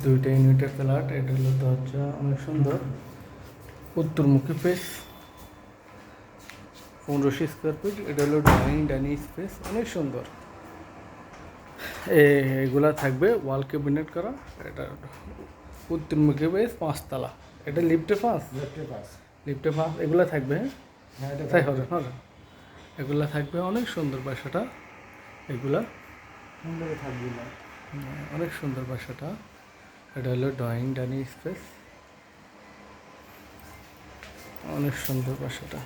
দুইটা ইউনিটের ফ্ল্যাট। এটা হলো দরজা, অনেক সুন্দর। উত্তরমুখী ফেস, 1500 স্কোয়ার ফিট। এটা হলো ডাইনিং স্পেস, অনেক সুন্দর। এগুলা থাকবে ওয়াল ক্যাবিনেট করা। এটা উত্তরমুখী ফেস, 5 তলা। এটা লিফটে পাঁচ, এগুলা থাকবে। হ্যাঁ, তাই হবে। এগুলা থাকবে, অনেক সুন্দর বাসাটা। এগুলা থাকবে, অনেক সুন্দর বাসাটা। এটা হলো ডাইনিং স্পেস, অনেক সুন্দর বাসাটা।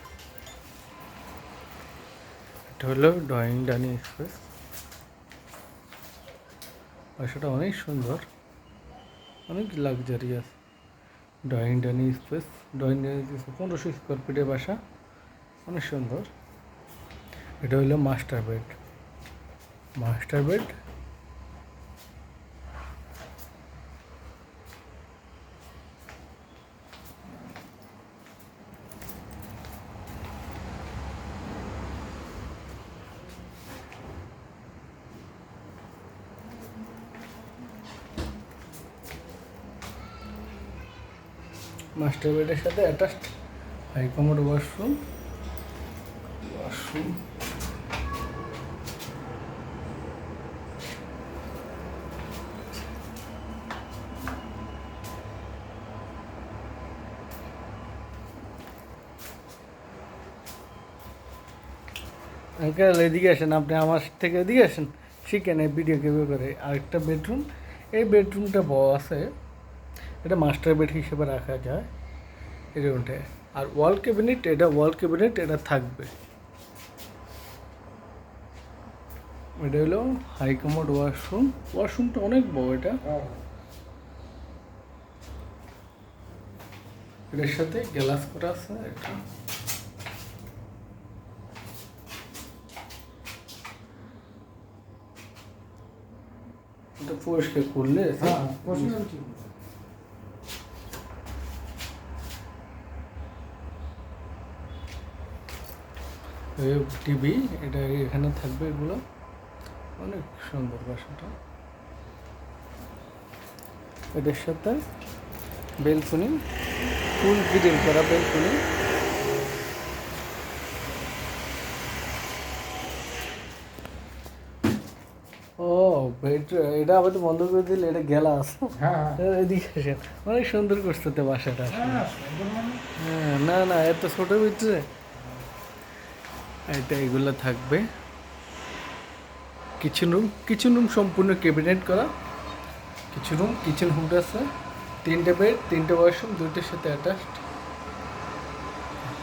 এটা হলো ডাইনিং স্পেস, বাসাটা অনেক সুন্দর, অনেক লাক্সারিয়াস। ডাইনিং স্পেস, 1500 স্কোয়ার ফিটের বাসা, অনেক সুন্দর। এটা হলো master bed. Master bed master বেডের সাথে attached high commode washroom. Uncle এদিকে আসেন, আপনি আমার থেকে এদিকে আসেন, শিখেন এই ভিডিও কীভাবে করে। আরেকটা বেডরুম, এই বেডরুমটা বড় আছে, এটা মাস্টার বেড হিসেবে রাখা যায় এই রুমটায়। আর ওয়াল ক্যাবিনেট, এটা থাকবে। এটা হলো হাই কমোড ওয়াশরুম। ওয়াশরুমটা অনেক বড়। এটার সাথে গ্লাস করা আছে। এটা পরিষ্কার করলে টিভি, এটা এখানে থাকবে। এগুলো অনেক সুন্দর বাসাটা। এটার সাথে বেলকনি, ফুল গ্রিল করা বেলকনি। ও বেড, এটা আবার তো বন্ধ করে দিলে, এটা গেলা আছে। এদিকে আসেন, অনেক সুন্দর করছে তো বাসাটা। হ্যাঁ, না এত ছোট ভিতরে এটা এগুলো থাকবে। কিচেন রুম সম্পূর্ণ ক্যাবিনেট করা। কিচেন হুড আছে। 3টে বেড, 3টে ওয়াশরুম, 2টির সাথে অ্যাটাচড।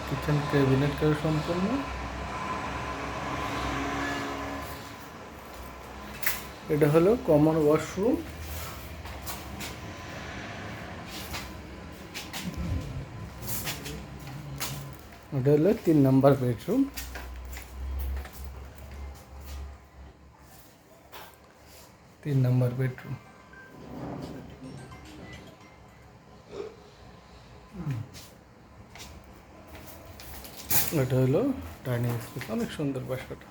কিচেন ক্যাবিনেট করা সম্পূর্ণ। এটা হলো কমন ওয়াশরুম। এটা হলো 3 নম্বর বেডরুম। এটা হলো ডাইনিং স্পেস, অনেক সুন্দর বাসাটা,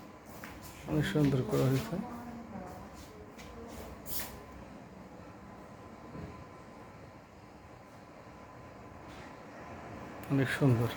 অনেক সুন্দর করা হয়েছে, অনেক সুন্দর।